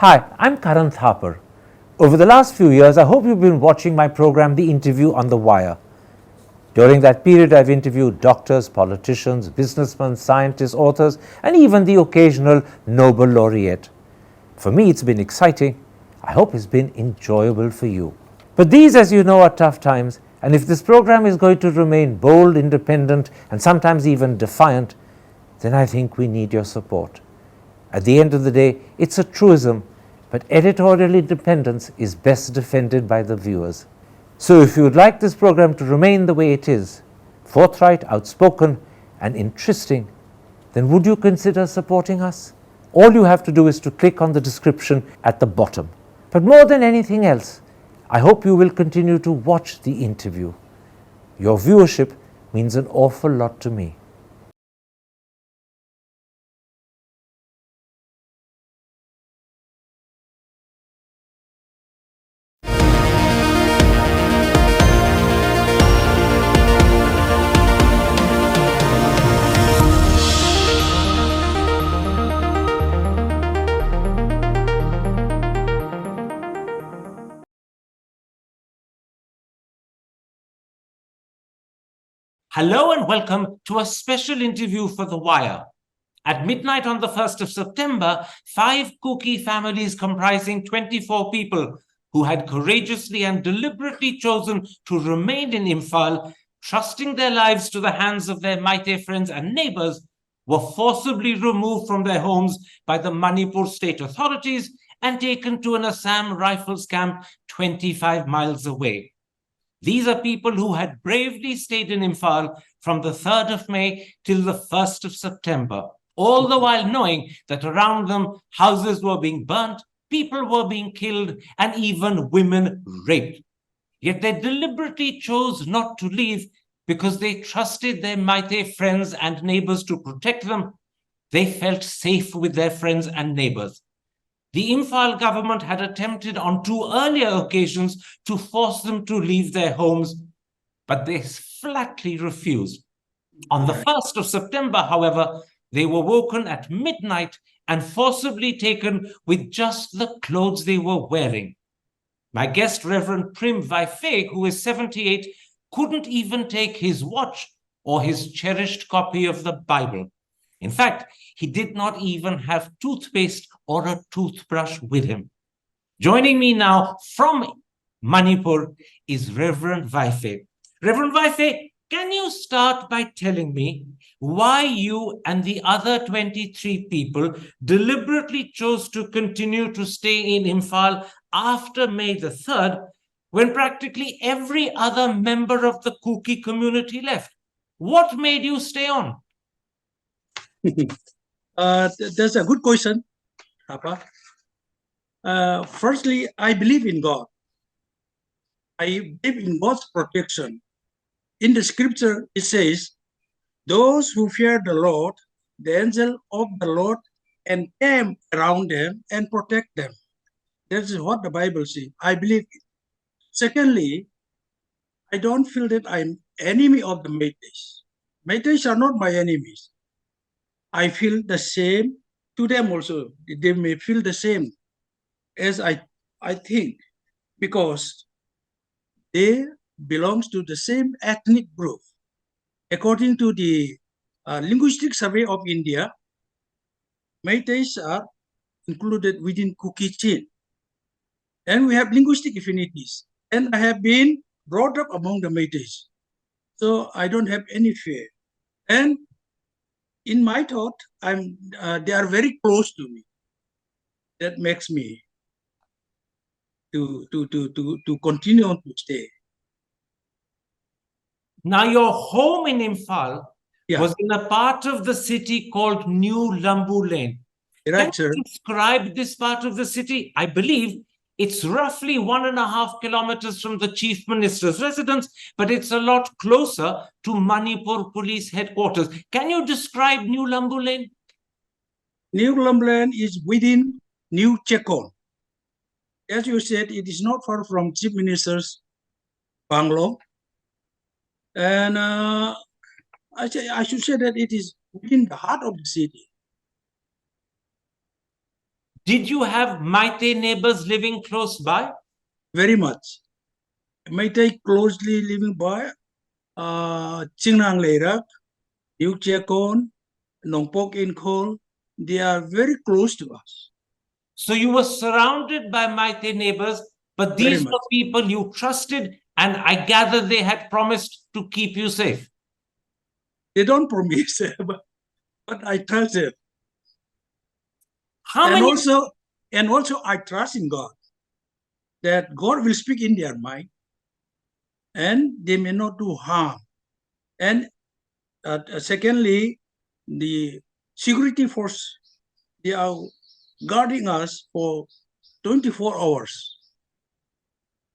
Hi, I'm Karan Thapar. Over the last few years, I hope you've been watching my program, The Interview on the Wire. During that period, I've interviewed doctors, politicians, businessmen, scientists, authors, and even the occasional Nobel laureate. For me, it's been exciting. I hope it's been enjoyable for you. But these, as you know, are tough times, and if this program is going to remain bold, independent, and sometimes even defiant, then I think we need your support. At the end of the day, it's a truism, but editorial independence is best defended by the viewers. So if you would like this program to remain the way it is, forthright, outspoken, and interesting, then would you consider supporting us? All you have to do is to click on the description at the bottom. But more than anything else, I hope you will continue to watch the interview. Your viewership means an awful lot to me. Hello and welcome to a special interview for The Wire. At midnight on the 1st of September, 5 Kuki families comprising 24 people who had courageously and deliberately chosen to remain in Imphal, trusting their lives to the hands of their Meitei friends and neighbors, were forcibly removed from their homes by the Manipur state authorities and taken to an Assam Rifles camp 25 miles away. These are people who had bravely stayed in Imphal from the 3rd of May till the 1st of September, all the while knowing that around them houses were being burnt, people were being killed, and even women raped. Yet they deliberately chose not to leave because they trusted their Meitei friends and neighbors to protect them. They felt safe with their friends and neighbors. The Imphal government had attempted on 2 earlier occasions to force them to leave their homes, but they flatly refused. On the 1st of September, however, they were woken at midnight and forcibly taken with just the clothes they were wearing. My guest, Reverend Prim Vaiphei, who is 78, couldn't even take his watch or his cherished copy of the Bible. In fact, he did not even have toothpaste or a toothbrush with him. Joining me now from Manipur is Reverend Vaiphei. Reverend Vaiphei, can you start by telling me why you and the other 23 people deliberately chose to continue to stay in Imphal after May the 3rd, when practically every other member of the Kuki community left? What made you stay on? That's a good question, Papa. Firstly, I believe in God. I believe in God's protection. In the scripture, it says, those who fear the Lord, the angel of the Lord encamp around them and protect them. That is what the Bible says. I believe it. Secondly, I don't feel that I'm enemy of the Meiteis. Meiteis are not my enemies. I feel the same to them also. They may feel the same as I think, because they belongs to the same ethnic group. According to the Linguistic Survey of India, Meiteis are included within Kuki chain. And we have linguistic affinities. And I have been brought up among the Meiteis. So I don't have any fear. And in my thought, they are very close to me. That makes me to continue on to stay. Now, your home in Imphal Yeah. was in a part of the city called New Lambulane. Right, Can sir. you describe this part of the city? I believe it's roughly 1.5 kilometers from the chief minister's residence, but it's a lot closer to Manipur police headquarters. Can you describe New Lambulane? New Lambulane is within New Chekon. As you said, it is not far from chief minister's bungalow. And I should say that it is within the heart of the city. Did you have Meitei neighbors living close by? Very much. Meitei closely living by Chingnang Leirak, Yukchekon, Nongpok Inkol, they are very close to us. So you were surrounded by Meitei neighbors, but Very these much. were people you trusted, and I gather they had promised to keep you safe. They don't promise, but I trust them. How And many? also I trust in God that God will speak in their mind and they may not do harm. And secondly, the security force, they are guarding us for 24 hours.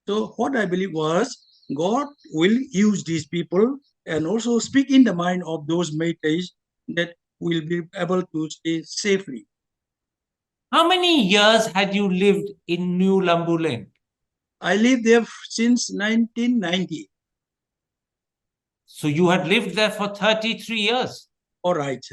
So what I believe was God will use these people and also speak in the mind of those Meiteis that will be able to stay safely. How many years had you lived in New Lambulane? I lived there since 1990. So you had lived there for 33 years. All right.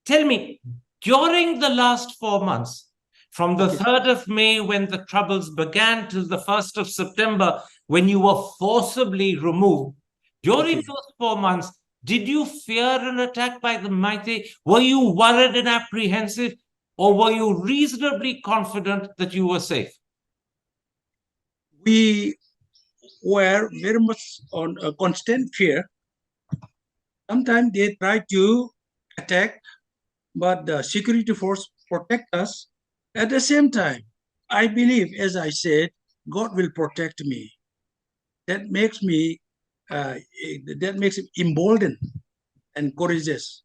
Tell me, during the last 4 months, from the Okay. 3rd of May when the troubles began till the 1st of September when you were forcibly removed, during Okay. those 4 months, did you fear an attack by the Meitei? Were you worried and apprehensive, or were you reasonably confident that you were safe? We were very much on a constant fear. Sometimes they try to attack, but the security force protect us. At the same time, I believe, as I said, God will protect me. That makes me, that makes me emboldened and courageous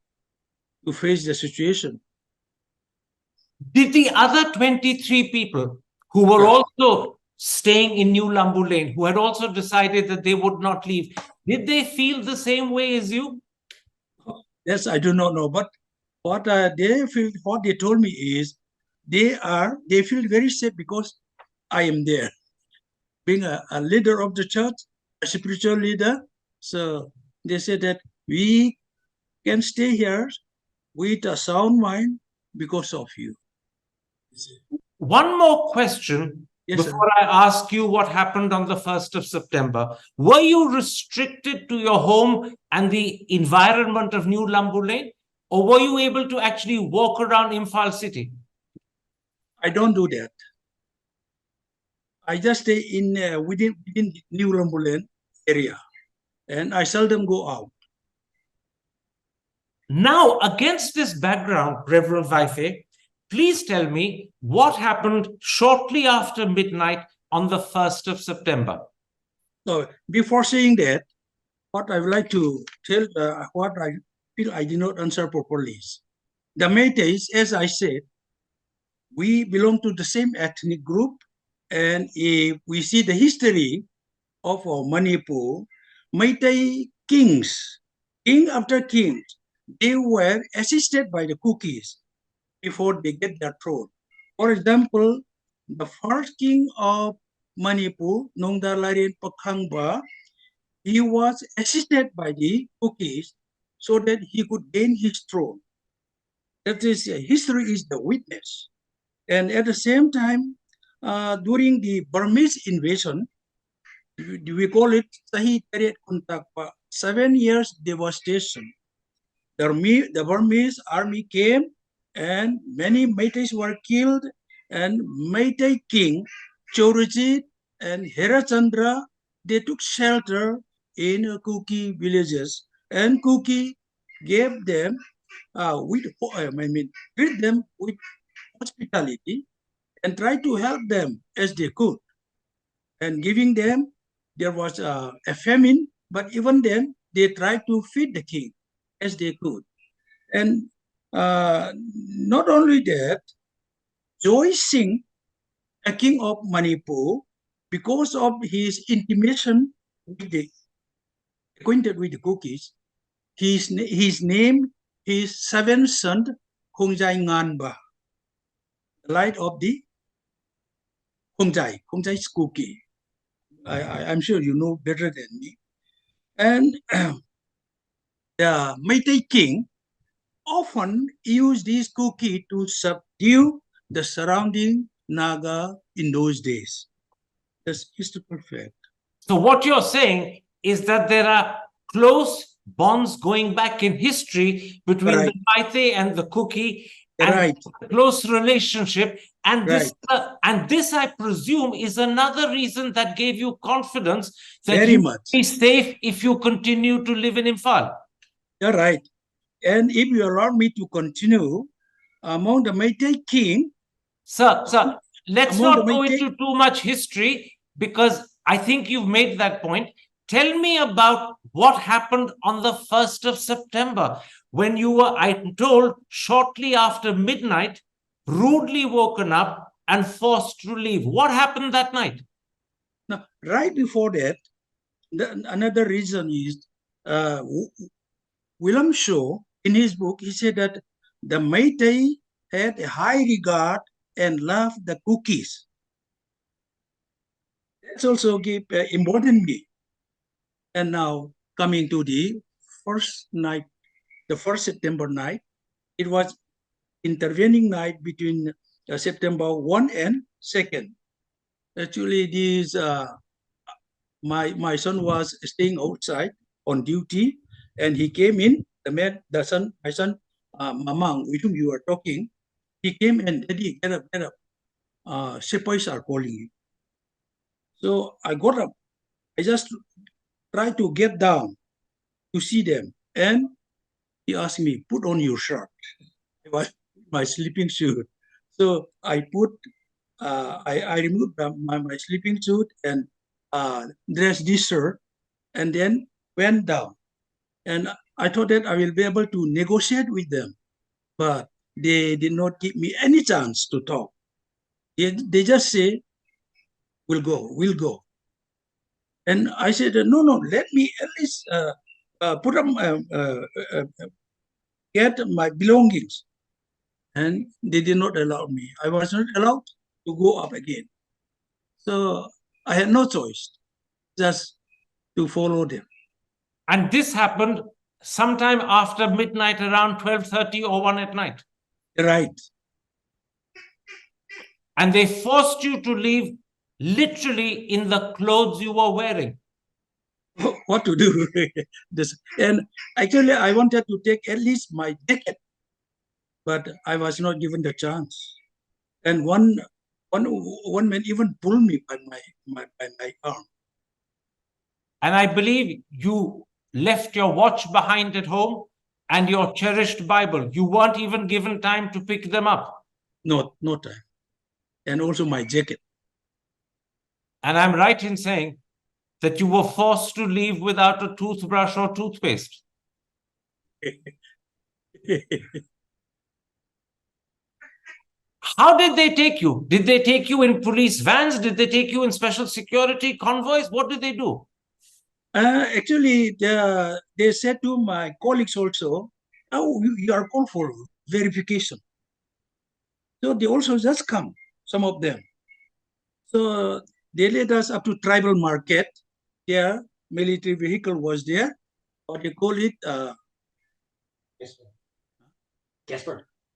to face the situation. Did the other 23 people who were Yeah. also staying in New Lambulane, who had also decided that they would not leave, did they feel the same way as you? Yes, I do not know, but what they feel, what they told me is they feel very safe because I am there, being a leader of the church, a spiritual leader. So they said that we can stay here with a sound mind because of you. One more question Yes, sir. before I ask you what happened on the 1st of September. Were you restricted to your home and the environment of New Lambulane, or were you able to actually walk around Imphal city? I don't do that. I just stay in within New Lambulane area, and I seldom go out. Now, against this background, Reverend Vaiphei, please tell me what happened shortly after midnight on the 1st of September. So before saying that, what I would like to tell, what I feel I did not answer properly is the Meiteis, as I said, we belong to the same ethnic group, and if we see the history of Manipur, Meitei kings, king after king, they were assisted by the Kukis before they get their throne. For example, the first king of Manipur, Nongdalarin Pakhangba, he was assisted by the Kukis so that he could gain his throne. That is, history is the witness. And at the same time, during the Burmese invasion, we call it Sahi Teret Kuntakpa, 7 years devastation. The Burmese army came and many Meiteis were killed, and Meitei king Chorujit and Herachandra, they took shelter in Kuki villages, and Kuki gave them treat them with hospitality and tried to help them as they could. And giving them, there was a famine, but even then, they tried to feed the king as they could. And not only that, Joy Singh, a king of Manipur, because of his intimation with the acquainted with the cookies, his name his seventh son Khongjai Nganba, the light of the Khongjai's cookie. I'm sure you know better than me. And the Meitei king, often used these Kuki to subdue the surrounding Naga in those days. That's historical fact. So what you're saying is that there are close bonds going back in history between Right. the Meitei and the Kuki, and Right. close relationship. And Right. this, I presume, is another reason that gave you confidence that Very you will much. be safe if you continue to live in Imphal. You're right. And if you allow me to continue, among the Meitei king, Sir, let's among the not go Meitei, into too much history because I think you've made that point. Tell me about what happened on the 1st of September when you were, I'm told, shortly after midnight, rudely woken up and forced to leave. What happened that night? now, right before that, another reason is William Shaw, in his book, he said that the Meitei had a high regard and loved the cookies. That's also give important me. And now coming to the first night, the 1st September night, it was intervening night between September 1 and 2nd. Actually, my son was staying outside on duty, and he came in. My son, Mamang, with whom you are talking, he came and Daddy, get up, get up. Sepoys are calling you. So I got up. I just tried to get down to see them, and he asked me, "Put on your shirt." It was my sleeping suit. So I removed my sleeping suit and dressed this shirt, and then went down. And I thought that I will be able to negotiate with them, but they did not give me any chance to talk. They just say, we'll go. And I said, no, let me at least put up, get my belongings. And they did not allow me. I was not allowed to go up again. So I had no choice, just to follow them. And this happened sometime after midnight, around 12:30 or 1 at night. Right. And they forced you to leave literally in the clothes you were wearing. What to do? This, and actually, I wanted to take at least my jacket, but I was not given the chance. And one man even pulled me by my arm. And I believe you left your watch behind at home and your cherished Bible. You weren't even given time to pick them up. No time. And also my jacket. And I'm right in saying that you were forced to leave without a toothbrush or toothpaste. How did they take you? Did they take you in police vans? Did they take you in special security convoys? What did they do? Actually, they said to my colleagues also, oh, you are called for verification. So they also just come, some of them. So they led us up to tribal market. There, military vehicle was there, or they call it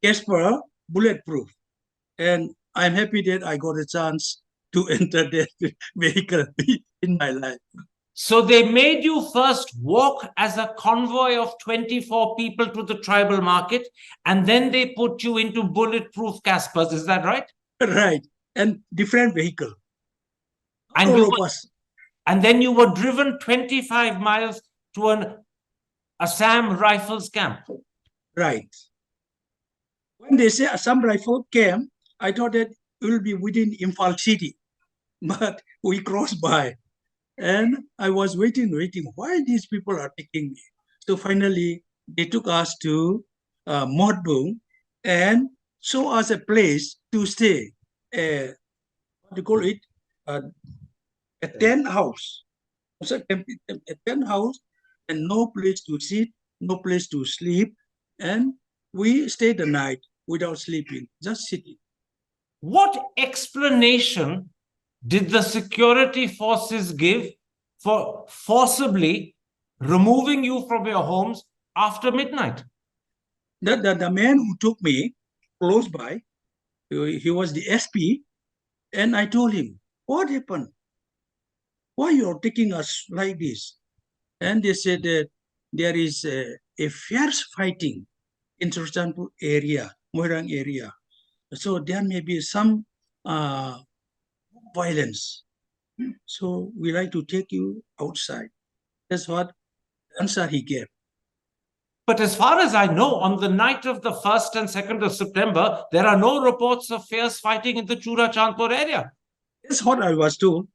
Casper bulletproof. And I'm happy that I got a chance to enter that vehicle in my life. So they made you first walk as a convoy of 24 people to the tribal market, and then they put you into bulletproof Caspers. Is that right? Right. And different vehicle. And All of us. And then you were driven 25 miles to an Assam Rifles camp. Right. When they say Assam Rifle camp, I thought that it will be within Imphal city, but we crossed by, and I was waiting. Why these people are taking me? So finally, they took us to Modbung and show us a place to stay. What do you call it? A tent house. A tent house, and no place to sit, no place to sleep, and we stayed the night without sleeping, just sitting. What explanation did the security forces give for forcibly removing you from your homes after midnight? the man who took me close by, he was the SP, and I told him, what happened? Why you're taking us like this? And they said that there is a fierce fighting in Sultanpur area, Moirang area. So there may be some violence. So we like to take you outside. That's what the answer he gave. But as far as I know, on the night of the 1st and 2nd of September, there are no reports of fierce fighting in the Chura Chandpur area. That's what I was told.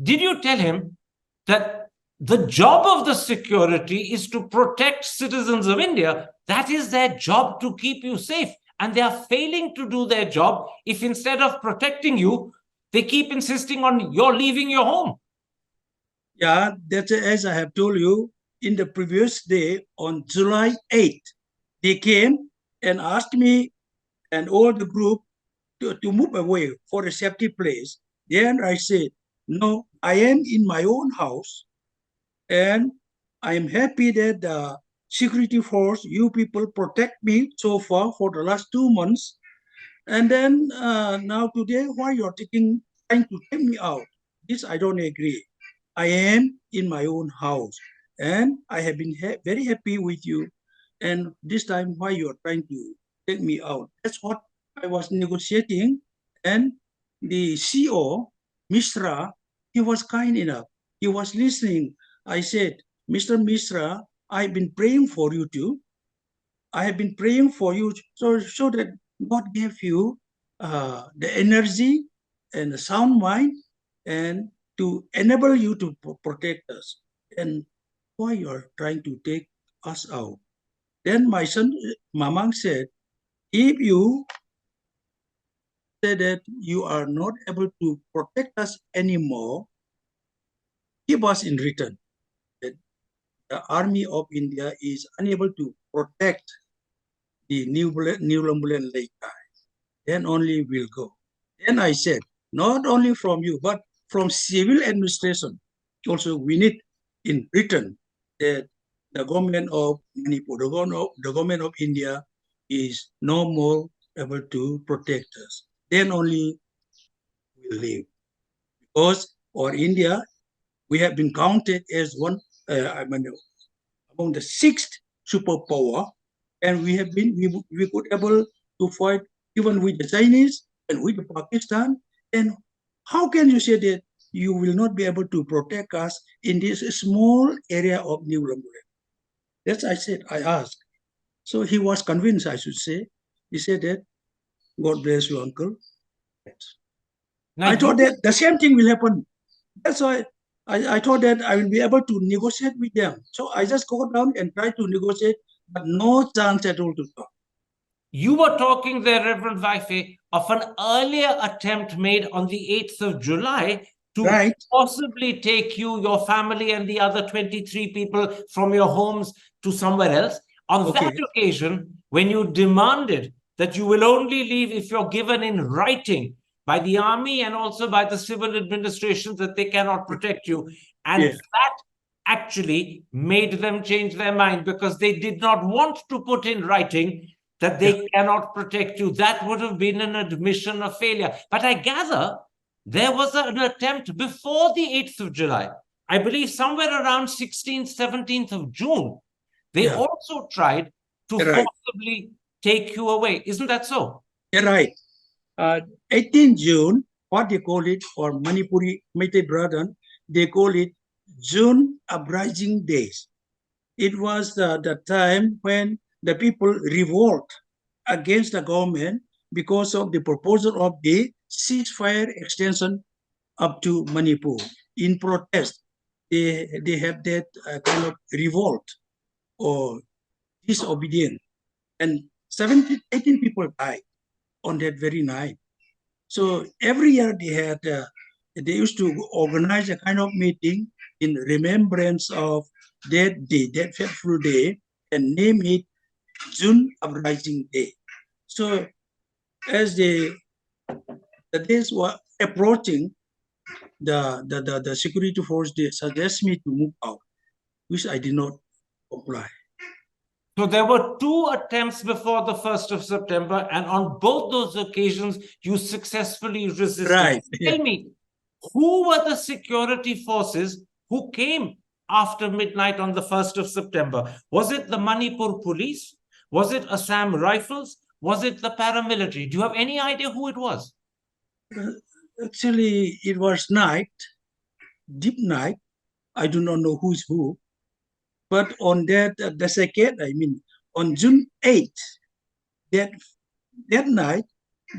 Did you tell him that the job of the security is to protect citizens of India? That is their job, to keep you safe. And they are failing to do their job if instead of protecting you, they keep insisting on your leaving your home. Yeah, that's as I have told you. In the previous day, on July 8th, they came and asked me and all the group to move away for a safety place. Then I said, no, I am in my own house, and I am happy that the security force, you people, protect me so far for the last 2 months. And then now today, why you're trying to take me out? This I don't agree. I am in my own house, and I have been very happy with you. And this time, why you're trying to take me out? That's what I was negotiating. And the CEO, Mishra, he was kind enough. He was listening. I said, Mr. Mishra, I've been praying for you too. I have been praying for you so that God gave you the energy and the sound mind and to enable you to protect us. And why you are trying to take us out? Then my son, Mamang said, if you say that you are not able to protect us anymore, give us in return that the army of India is unable to protect the new Lambulane Lake. Then only we'll go. Then I said, not only from you, but from civil administration. Also, we need in return that the government of Manipur, the government of India is no more able to protect us. Then only we'll leave. Because for India, we have been counted as one, among the sixth superpower, and we could able to fight even with the Chinese and with the Pakistan. And how can you say that you will not be able to protect us in this small area of New Lambulane? That's I said, I asked. So he was convinced, I should say. He said that, God bless you, uncle. Now, I thought that the same thing will happen. That's why I thought that I will be able to negotiate with them. So I just go down and try to negotiate, but no chance at all to talk. you were talking there, Reverend Vaiphei, of an earlier attempt made on the 8th of July to Right. possibly take you, your family, and the other 23 people from your homes to somewhere else. On Okay. that occasion, when you demanded that you will only leave if you're given in writing by the army and also by the civil administrations that they cannot protect you. And Yeah. that actually made them change their mind because they did not want to put in writing that they cannot protect you. That would have been an admission of failure. But I gather there was an attempt before the 8th of July. I believe somewhere around 16th, 17th of June. They also tried to forcibly take you away. Isn't that so? You're right. 18 June, what they call it, for Manipuri Meitei brethren, they call it June Uprising Days. It was the time when the people revolt against the government because of the proposal of the ceasefire extension up to Manipur. In protest, they have that kind of revolt or disobedience. And 18 people died on that very night. So every year they used to organize a kind of meeting in remembrance of that day, that fateful day, and name it June Uprising Day. So as the days were approaching, the security force they suggest me to move out, which I did not comply. So there were two attempts before the 1st of September, and on both those occasions, you successfully resisted. Right. Tell me, who were the security forces who came after midnight on the 1st of September? Was it the Manipur police? Was it Assam Rifles? Was it the paramilitary? Do you have any idea who it was? Actually, it was night, deep night. I do not know who's who. But on the second, on June 8th, that night,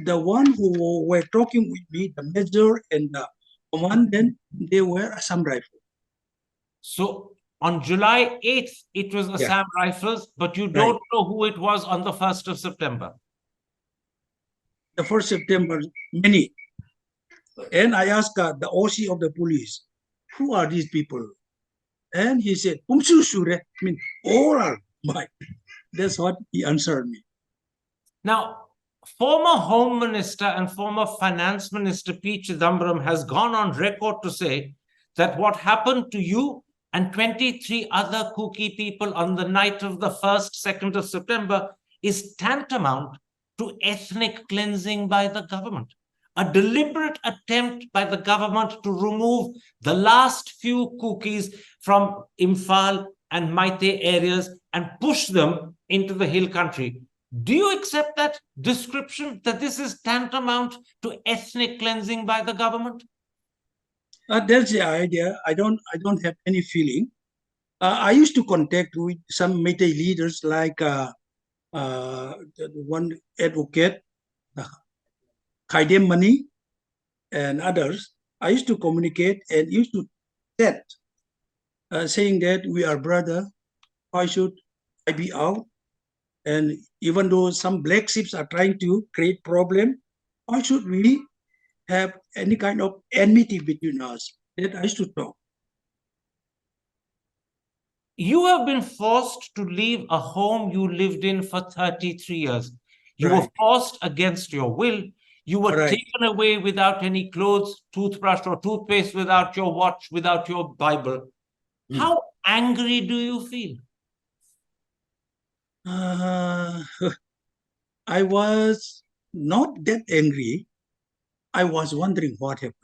the one who were talking with me, the major and the commandant, they were Assam Rifles. So on July 8th, it was Assam Rifles, but you don't know who it was on the 1st of September. The 1st September, many. And I asked the OC of the police, who are these people? And he said, all are mine. That's what he answered me. Now, former Home Minister and former Finance Minister P. Chidambaram has gone on record to say that what happened to you and 23 other Kuki people on the night of the 1st, 2nd of September is tantamount to ethnic cleansing by the government. A deliberate attempt by the government to remove the last few Kukis from Imphal and Meitei areas and push them into the hill country. Do you accept that description, that this is tantamount to ethnic cleansing by the government? That's the idea. I don't have any feeling. I used to contact with some Meitei leaders like the one advocate, Kaidem Mani, and others. I used to communicate and used to chat, saying that we are brother. Why should I be out? And even though some black sheep are trying to create problem, why should we have any kind of enmity between us? That I used to talk. You have been forced to leave a home you lived in for 33 years. You were forced against your will. You were taken away without any clothes, toothbrush or toothpaste, without your watch, without your Bible. How angry do you feel? I was not that angry. I was wondering what happened.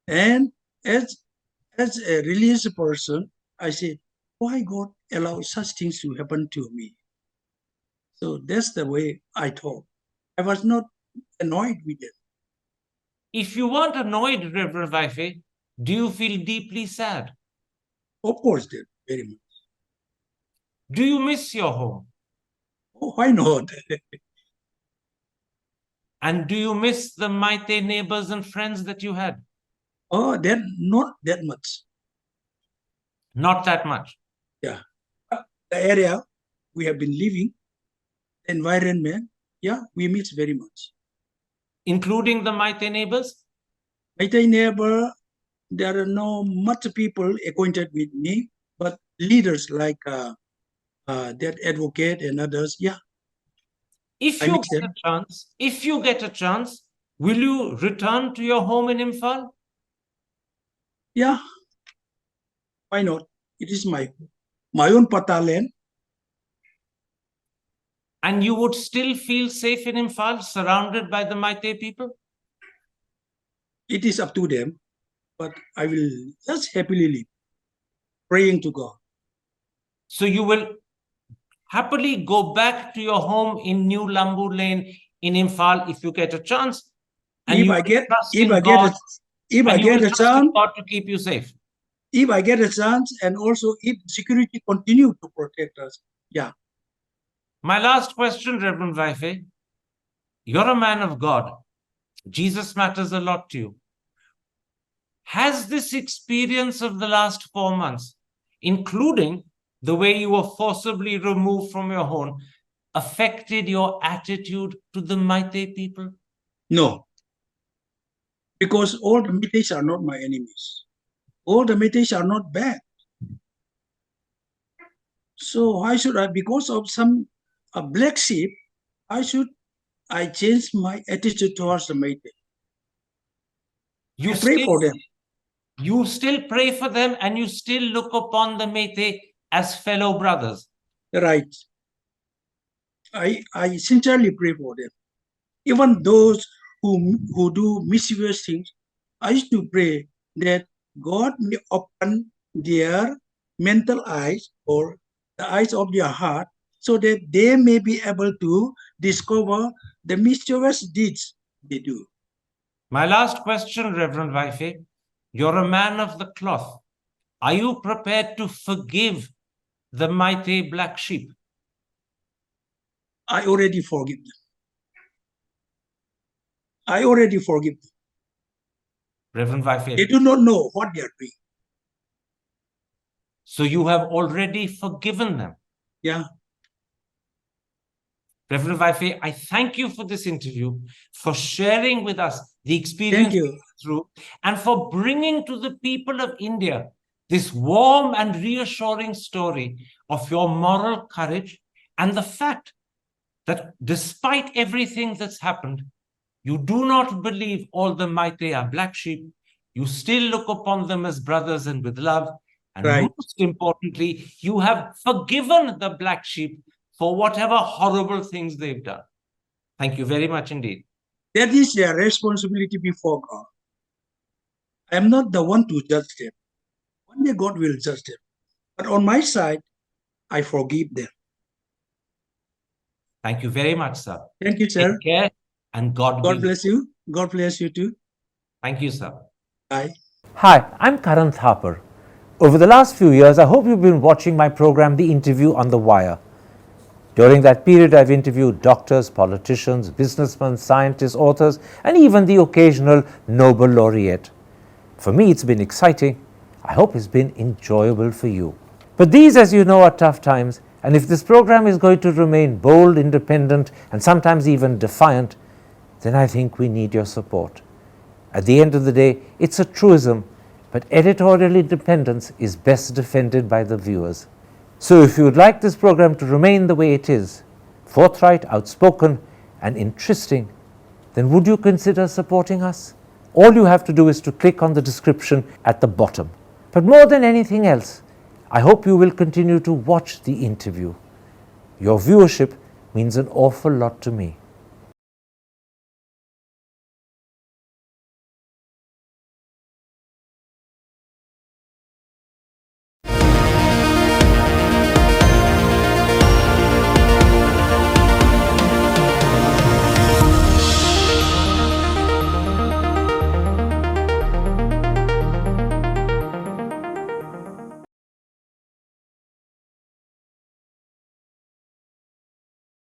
And as a religious person, I said, why God allow such things to happen to me? So that's the way I thought. I was not annoyed with it. If you weren't annoyed, Reverend Vaiphei, do you feel deeply sad? Of course, very much. Do you miss your home? Oh, why not? And do you miss the Meitei neighbors and friends that you had? Oh, not that much. Not that much. Yeah. The area we have been living, environment, we miss very much. Including the Meitei neighbors? Meitei neighbor, there are no much people acquainted with me, but leaders like that advocate and others, If you get a chance, will you return to your home in Imphal? Yeah. Why not? It is my own Pata land. And you would still feel safe in Imphal, surrounded by the Meitei people? It is up to them, but I will just happily live, praying to God. So you will happily go back to your home in New Lambulane in Imphal if you get a chance. And if I get a chance, God to keep you safe. If I get a chance, and also if security continue to protect us, My last question, Reverend Vaiphei. You're a man of God. Jesus matters a lot to you. Has this experience of the last 4 months, including the way you were forcibly removed from your home, affected your attitude to the Meitei people? No. Because all the Meiteis are not my enemies. All the Meiteis are not bad. So why should I, because of a black sheep, I change my attitude towards the Meitei? You pray for them. You still pray for them, and you still look upon the Meitei as fellow brothers. right. I sincerely pray for them. Even those who do mischievous things, I used to pray that God may open their mental eyes or the eyes of their heart so that they may be able to discover the mischievous deeds they do. My last question, Reverend Vaiphei. You're a man of the cloth. Are you prepared to forgive the Meitei black sheep? I already forgive them. I already forgive them. Reverend They Vaiphei, do not know what they are doing. so you have already forgiven them. Yeah. Reverend Vaiphei, I thank you for this interview, for sharing with us the experience Thank you. through, and for bringing to the people of India this warm and reassuring story of your moral courage and the fact that despite everything that's happened, you do not believe all the Meitei are black sheep. You still look upon them as brothers and with love. And Right. most importantly, you have forgiven the black sheep for whatever horrible things they've done. Thank you very much indeed. That is their responsibility before God. I am not the one to judge them. Only God will judge them. But on my side, I forgive them. Thank you very much, sir. Thank you, sir. Take care and God God be. bless you. God bless you too. Thank you, sir. Bye. Hi, I'm Karan Thapar. Over the last few years, I hope you've been watching my program, The Interview on the Wire. During that period, I've interviewed doctors, politicians, businessmen, scientists, authors, and even the occasional Nobel laureate. For me, it's been exciting. I hope it's been enjoyable for you. But these, as you know, are tough times, and if this program is going to remain bold, independent, and sometimes even defiant, then I think we need your support. At the end of the day, it's a truism, but editorial independence is best defended by the viewers. So if you would like this program to remain the way it is, forthright, outspoken, and interesting, then would you consider supporting us? All you have to do is to click on the description at the bottom. But more than anything else, I hope you will continue to watch the interview. Your viewership means an awful lot to me.